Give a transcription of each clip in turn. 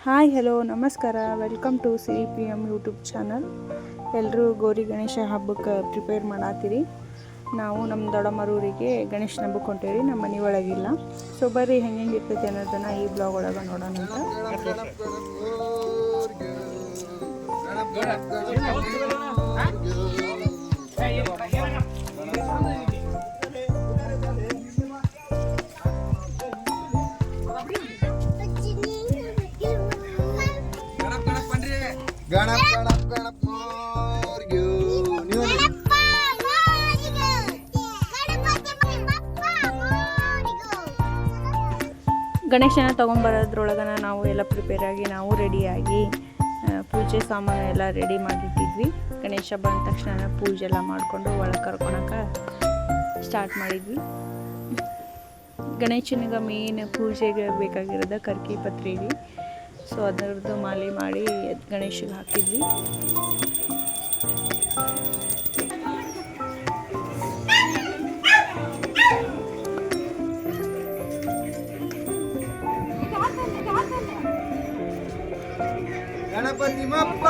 Hi hello ನಮಸ್ಕಾರ, welcome to CPM YouTube channel. ಎಲ್ಲರೂ ಗೌರಿ ಗಣೇಶ ಹಬ್ಬಕ್ಕೆ ಪ್ರಿಪೇರ್ ಮಾಡತ್ತೀರಿ. ನಾವು ನಮ್ಮ ದೊಡ್ಡಮ್ಮರೂರಿಗೆ ಗಣೇಶನ ಹಬ್ಬಕ್ಕೆ ಹೊಂಟೇವಿ, ನಮ್ಮ ಮನೆ ಒಳಗಿಲ್ಲ. ಸೊ ಬರ್ರಿ ಹೆಂಗೆ ಇರ್ತೈತಿ ಅನ್ನೋದನ್ನು ಈ ಬ್ಲಾಗ್ ಒಳಗೆ ನೋಡೋಣ ಅಂತ. ಗಣಪ ಗಣಪ ಗಣಪ ಮೋರ್ಯೋ ಗಣೇಶನ ತೊಗೊಂಬರೋದ್ರೊಳಗನ ನಾವು ಎಲ್ಲ ಪ್ರಿಪೇರ್ ಆಗಿ ನಾವು ರೆಡಿಯಾಗಿ ಪೂಜೆ ಸಾಮಾನು ಎಲ್ಲ ರೆಡಿ ಮಾಡಿಟ್ಟಿದ್ವಿ. ಗಣೇಶ ಬಂದ ತಕ್ಷಣ ಪೂಜೆ ಎಲ್ಲ ಮಾಡಿಕೊಂಡು ಒಳಗೆ ಕರ್ಕೊಳಕ್ಕೆ ಸ್ಟಾರ್ಟ್ ಮಾಡಿದ್ವಿ. ಗಣೇಶನಿಗೆ ಮೇನ್ ಪೂಜೆಗೆ ಬೇಕಾಗಿರೋದು ಕರ್ಕಿ ಪತ್ರಿ ರೀ. ಸೊ ಅದರದ್ದು ಮಾಲೆ ಮಾಡಿ ಗಣೇಶಗೆ ಹಾಕಿದ್ವಿ. ಗಣಪತಿ ಮಪ್ಪ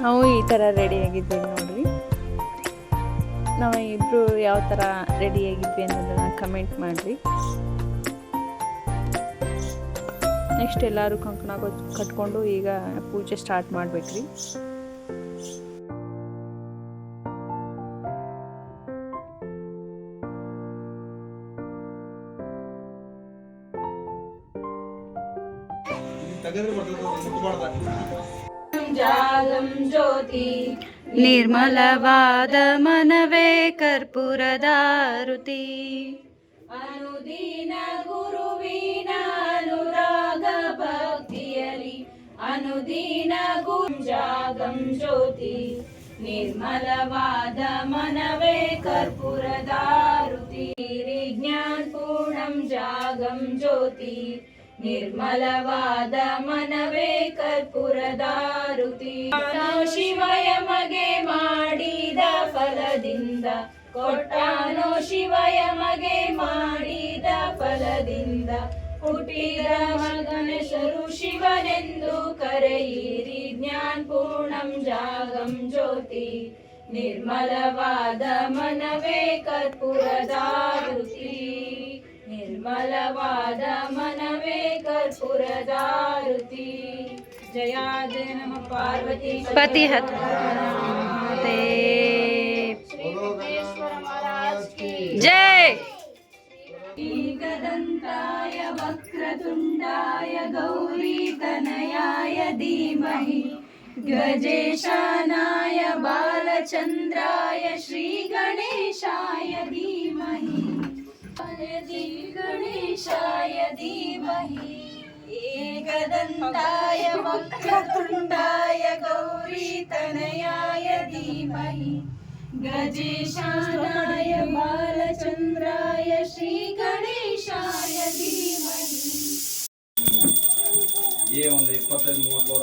ನಾವು ಈ ಥರ ರೆಡಿಯಾಗಿದ್ದೀವಿ ನೋಡ್ರಿ. ನಾವು ಇಬ್ಬರು ಯಾವ ಥರ ರೆಡಿಯಾಗಿದ್ವಿ ಅನ್ನೋದನ್ನು ಕಮೆಂಟ್ ಮಾಡಿರಿ. ನೆಕ್ಸ್ಟ್ ಎಲ್ಲರೂ ಕಂಕಣ ಕಟ್ಕೊಂಡು ಈಗ ಪೂಜೆ ಸ್ಟಾರ್ಟ್ ಮಾಡ್ಬೇಕ್ರಿ. ಜಾಗಂ ಜ್ಯೋತಿ ನಿರ್ಮಲವಾದ ಮನವೇ ಕರ್ಪೂರದಾರುತಿ. ಅನುದಿನ ಗುರುವಿನ ಅನುರಾಗ ಭಕ್ತಿಯಲಿ ಅನುದಿನ ಜಾಗಂ ಜ್ಯೋತಿ ನಿರ್ಮಲವಾದ ಮನವೇ ಕರ್ಪೂರದಾರುತಿ. ಜ್ಞಾನ ಪೂರ್ಣಂ ಜಾಗಂ ಜ್ಯೋತಿ ನಿರ್ಮಲವಾದ ಮನವೇ ಕರ್ಪೂರದಾರುತಿ. ಶಿವಯ ಮಗೆ ಮಾಡಿದ ಫಲದಿಂದ ಕೊಟ್ಟಾನೋ ಶಿವಯ ಮಗೆ ಮಾಡಿದ ಫಲದಿಂದ ಹುಟ್ಟಿದ ಗಣೇಶರು ಶಿವನೆಂದು ಕರೆಯಿರಿ. ಜ್ಞಾನ ಪೂರ್ಣಂ ಜಾಗಂ ಜ್ಯೋತಿ ನಿರ್ಮಲವಾದ ಮನವೇ ಕರ್ಪೂರದಾರುತಿ. ನಿರ್ಮಲವಾದ ಮನವೇ ಕರ್ಪೂರದಾರುತಿ. ಜಯಾದೆ ನಮ ಪಾರ್ವತಿ ಪತಿ ಜಯ. ಏಕದಂತಾಯ ವಕ್ರತುಂಡಾಯ ಗೌರಿ ತನಯಾಯ ಧೀಮಹಿ ಗಜೇಶಾನಾಯ ಬಾಲಚಂದ್ರಾಯ ಶ್ರೀ ಗಣೇಶಾಯ ಧೀಮಹಿ ಗಣೇಶಾಯ ಧೀಮಹಿ. ಏಕದಂತಾಯ ವಕ್ರತುಂಡಾಯ ಗೌರಿ ತನಯಾಯ ಧೀಮಹಿ ಗಜೇಶಾನಾಯ ಬಾಲಚಂದ್ರಾಯ ಶ್ರೀ ಗಣೇಶಾಯ ಧೀಮಹಿ. ಒಂದು 25-30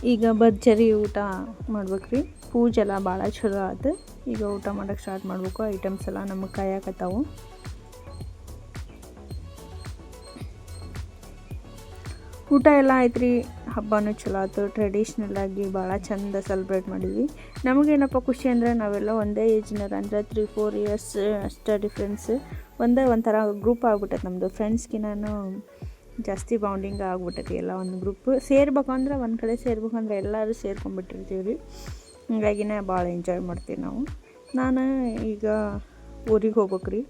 ಈಗ ಭರ್ಜರಿ ಊಟ ಮಾಡ್ಬೇಕ್ರಿ. ಪೂಜೆಲ್ಲ ಭಾಳ ಚಲೋ ಆಯ್ತು. ಈಗ ಊಟ ಮಾಡೋಕ್ಕೆ ಸ್ಟಾರ್ಟ್ ಮಾಡಬೇಕು. ಐಟಮ್ಸ್ ಎಲ್ಲ ನಮಗೆ ಕಾಯಕತ್ತಾವು. ಊಟ ಎಲ್ಲ ಆಯ್ತು ರೀ. ಹಬ್ಬನೂ ಚಲೋ ಆಯ್ತು. ಟ್ರೆಡಿಷ್ನಲ್ಲಾಗಿ ಭಾಳ ಚಂದ ಸೆಲೆಬ್ರೇಟ್ ಮಾಡಿದ್ವಿ. ನಮಗೇನಪ್ಪ ಖುಷಿ ಅಂದರೆ ನಾವೆಲ್ಲ ಒಂದೇ ಏಜ್ನವ್ರು, ಅಂದರೆ 3-4 ಇಯರ್ಸ್ ಅಷ್ಟೇ ಡಿಫ್ರೆನ್ಸ್. ಒಂಥರ ಗ್ರೂಪ್ ಆಗ್ಬಿಟ್ಟೈತೆ ನಮ್ಮದು. ಫ್ರೆಂಡ್ಸ್ಗಿನ್ನೂ ಜಾಸ್ತಿ ಬೌಂಡಿಂಗ್ ಆಗ್ಬಿಟ್ಟೈತಿ. ಎಲ್ಲ ಒಂದು ಗ್ರೂಪ್ ಸೇರ್ಬೇಕಂದ್ರೆ ಒಂದು ಕಡೆ ಸೇರ್ಬೇಕಂದ್ರೆ ಎಲ್ಲರೂ ಸೇರ್ಕೊಂಡ್ಬಿಟ್ಟಿರ್ತೀವಿ ರೀ. ಹಂಗಾಗಿನೇ ಭಾಳ ಎಂಜಾಯ್ ಮಾಡ್ತೀವಿ ನಾವು. ನಾನು ಈಗ ಊರಿಗೆ ಹೋಗ್ಬೇಕು ರೀ.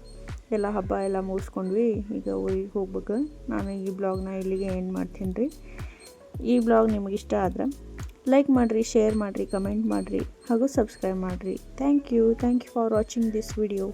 ಎಲ್ಲ ಹಬ್ಬ ಎಲ್ಲ ಮುಗಿಸ್ಕೊಂಡ್ವಿ. ಈಗ ಊರಿಗೆ ಹೋಗ್ಬೇಕು. ನಾನು ಈ ಬ್ಲಾಗ್ನ ಇಲ್ಲಿಗೆ ಎಂಡ್ ಮಾಡ್ತೀನಿ ರೀ. ಈ ಬ್ಲಾಗ್ ನಿಮಗೆ ಇಷ್ಟ ಆದ್ರೆ ಲೈಕ್ ಮಾಡಿರಿ, ಶೇರ್ ಮಾಡಿರಿ, ಕಮೆಂಟ್ ಮಾಡಿರಿ ಹಾಗೂ ಸಬ್ಸ್ಕ್ರೈಬ್ ಮಾಡಿರಿ. Thank you for watching this video.